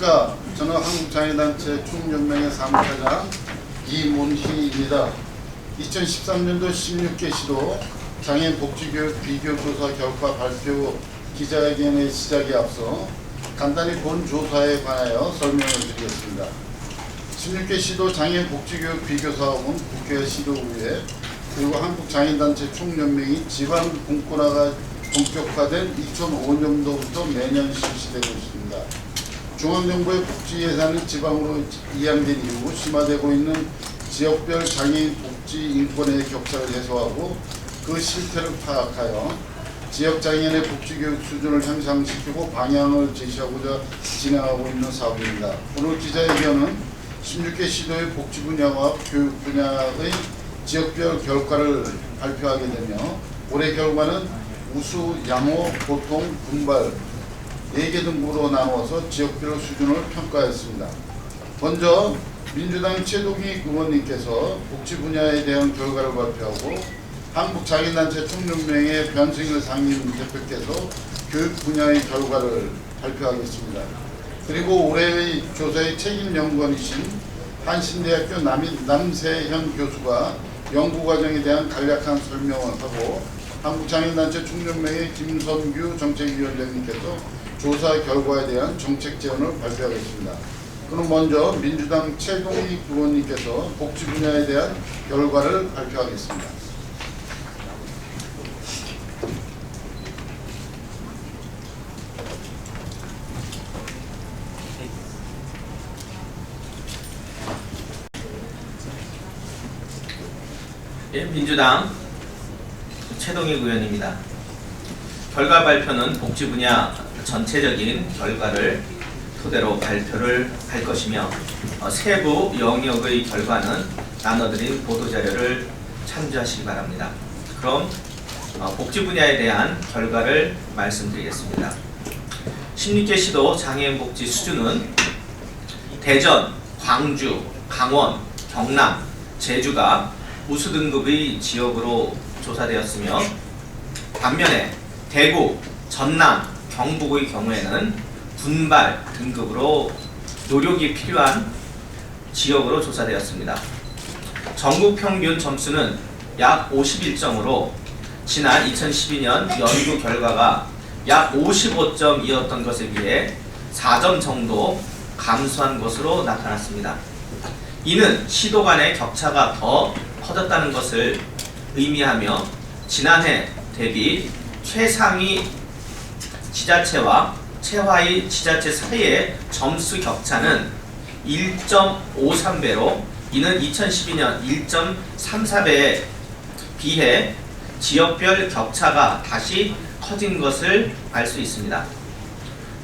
저는 한국장애단체 총연맹의 사무처장 이문희입니다. 2013년도 16개 시도 장애인 복지교육 비교조사 결과 발표 기자회견의 시작에 앞서 간단히 본 조사에 관하여 설명을 드리겠습니다. 16개 시도 장애인 복지교육 비교사업은 국회 시도의회 그리고 한국장애인단체 총연맹이 지방 공권화가 본격화된 2005년도부터 매년 실시되고 있습니다. 중앙정부의 복지 예산이 지방으로 이양된 이후 심화되고 있는 지역별 장애인 복지 인권의 격차를 해소하고 그 실태를 파악하여 지역 장애인의 복지교육 수준을 향상시키고 방향을 제시하고자 진행하고 있는 사업입니다. 오늘 기자회견은 16개 시도의 복지 분야와 교육 분야의 지역별 결과를 발표하게 되며 올해 결과는 우수, 양호, 보통, 분발 4개 등급으로 나누어서 지역별 수준을 평가했습니다. 먼저 민주당 최동희 의원님께서 복지 분야에 대한 결과를 발표하고 한국장애인단체 총연맹의 변승일 상임 대표께서 교육 분야의 결과를 발표하겠습니다. 그리고 올해의 조사의 책임 연구원이신 한신대학교 남세현 교수가 연구과정에 대한 간략한 설명을 하고 한국장애인단체 총연맹의 김선규 정책위원장님께서 조사 결과에 대한 정책 제안을 발표하겠습니다. 그럼 먼저 민주당 최동희 의원님께서 복지 분야에 대한 결과를 발표하겠습니다. 예, 민주당 최동희 의원입니다. 결과 발표는 복지 분야 전체적인 결과를 토대로 발표를 할 것이며 세부 영역의 결과는 나눠드린 보도자료를 참조하시기 바랍니다. 그럼 복지 분야에 대한 결과를 말씀드리겠습니다. 16개 시도 장애인 복지 수준은 대전, 광주, 강원, 경남, 제주가 우수 등급의 지역으로 조사되었으며 반면에 대구, 전남, 경북의 경우에는 분발 등급으로 노력이 필요한 지역으로 조사되었습니다. 전국 평균 점수는 약 51점으로 지난 2012년 연구 결과가 약 55점이었던 것에 비해 4점 정도 감소한 것으로 나타났습니다. 이는 시도 간의 격차가 더 커졌다는 것을 의미하며 지난해 대비 최상위 지자체와 최하위 지자체 사이의 점수 격차는 1.53배로 이는 2012년 1.34배에 비해 지역별 격차가 다시 커진 것을 알 수 있습니다.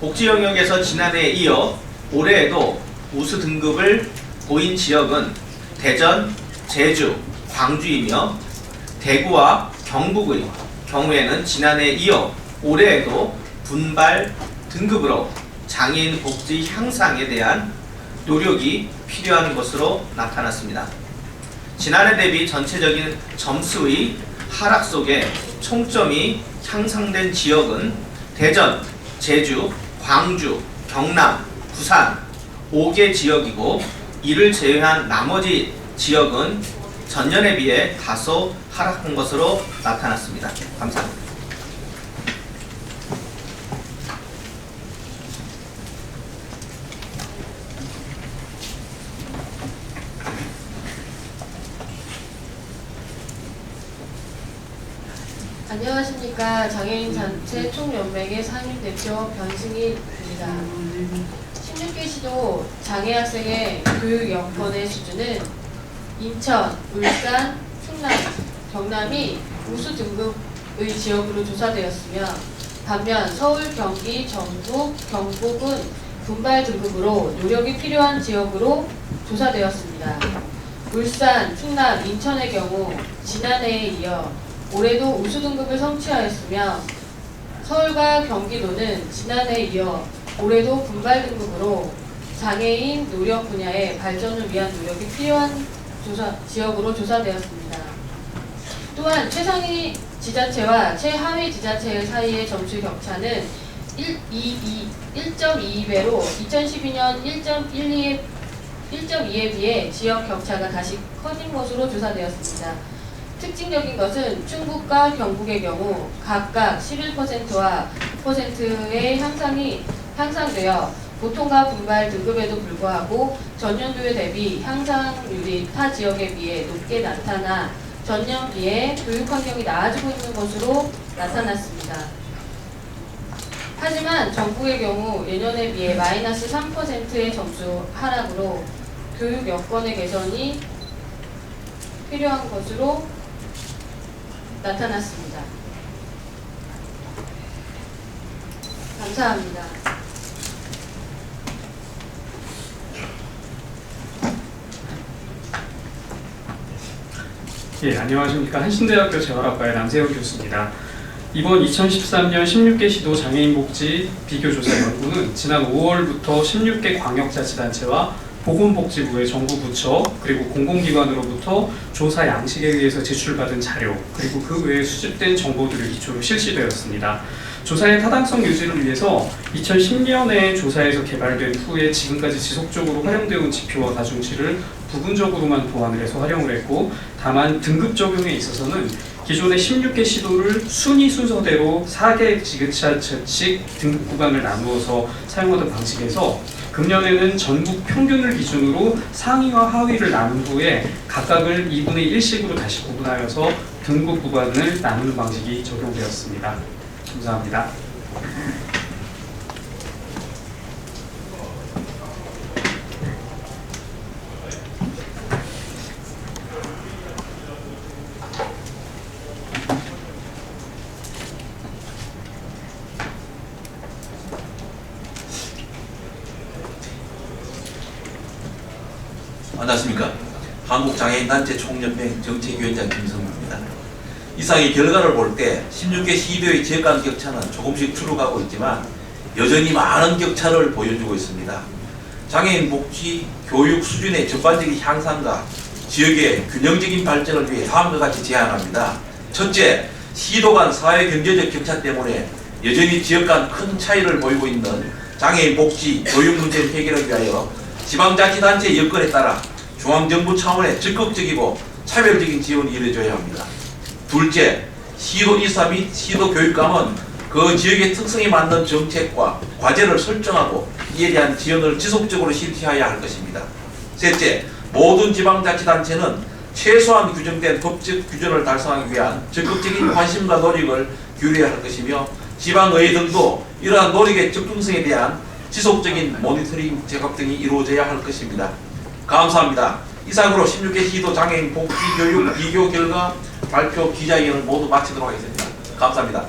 복지 영역에서 지난해에 이어 올해에도 우수 등급을 보인 지역은 대전, 제주, 광주이며 대구와 경북의 경우에는 지난해에 이어 올해에도 분발 등급으로 장애인 복지 향상에 대한 노력이 필요한 것으로 나타났습니다. 지난해 대비 전체적인 점수의 하락 속에 총점이 향상된 지역은 대전, 제주, 광주, 경남, 부산 5개 지역이고 이를 제외한 나머지 지역은 전년에 비해 다소 하락한 것으로 나타났습니다. 감사합니다. 안녕하십니까. 장애인단체 총연맹의 상임대표 변승일입니다. 16개 시도 장애학생의 교육 여건의 수준은 인천, 울산, 충남, 경남이 우수 등급의 지역으로 조사되었으며 반면 서울, 경기, 전북, 경북은 분발 등급으로 노력이 필요한 지역으로 조사되었습니다. 울산, 충남, 인천의 경우 지난해에 이어 올해도 우수 등급을 성취하였으며 서울과 경기도는 지난해에 이어 올해도 분발 등급으로 장애인 노력 분야의 발전을 위한 노력이 필요한 지역으로 조사되었습니다. 또한 최상위 지자체와 최하위 지자체 사이의 점수 격차는 1.22배로 2012년 1.2에 비해 지역 격차가 다시 커진 것으로 조사되었습니다. 특징적인 것은 충북과 경북의 경우 각각 11%와 9%의 향상되어 보통과 분발 등급에도 불구하고 전년도에 대비 향상률이 타 지역에 비해 높게 나타나 전년 비해 교육 환경이 나아지고 있는 것으로 나타났습니다. 하지만 전국의 경우 예년에 비해 마이너스 3%의 점수 하락으로 교육 여건의 개선이 필요한 것으로 나타났습니다. 감사합니다. 예, 안녕하십니까. 한신대학교 재활학과의 남세영 교수입니다. 이번 2013년 16개 시도 장애인 복지 비교조사 연구는 지난 5월부터 16개 광역자치단체와 보건복지부의 정부 부처 그리고 공공기관으로부터 조사 양식에 의해서 제출받은 자료 그리고 그 외에 수집된 정보들을 기초로 실시되었습니다. 조사의 타당성 유지를 위해서 2010년에 조사에서 개발된 후에 지금까지 지속적으로 활용되어 온 지표와 가중치를 부분적으로만 보완을 해서 활용을 했고, 다만 등급 적용에 있어서는 기존의 16개 시도를 순위 순서대로 4개 지자체씩 등급 구간을 나누어서 사용하던 방식에서 금년에는 전국 평균을 기준으로 상위와 하위를 나눈 후에 각각을 2분의 1씩으로 다시 구분하여서 등급 구간을 나누는 방식이 적용되었습니다. 감사합니다. 안녕하십니까. 한국장애인단체 총연맹 정책위원장 김성무입니다. 이상의 결과를 볼 때 16개 시도의 지역 간 격차는 조금씩 줄어가고 있지만 여전히 많은 격차를 보여주고 있습니다. 장애인 복지, 교육 수준의 전반적인 향상과 지역의 균형적인 발전을 위해 다음과 같이 제안합니다. 첫째, 시도 간 사회 경제적 격차 때문에 여전히 지역 간 큰 차이를 보이고 있는 장애인 복지, 교육 문제 해결을 위하여 지방자치단체 여건에 따라 중앙정부 차원의 적극적이고 차별적인 지원이 이루어져야 합니다. 둘째, 시도 이사 및 시도 교육감은 그 지역의 특성에 맞는 정책과 과제를 설정하고 이에 대한 지원을 지속적으로 실시해야 할 것입니다. 셋째, 모든 지방자치단체는 최소한 규정된 법적 규정을 달성하기 위한 적극적인 관심과 노력을 기울여야 할 것이며 지방의회 등도 이러한 노력의 적중성에 대한 지속적인 모니터링 작업 등이 이루어져야 할 것입니다. 감사합니다. 이상으로 16개 시도 장애인 복지 교육 비교 결과 발표 기자회견을 모두 마치도록 하겠습니다. 감사합니다.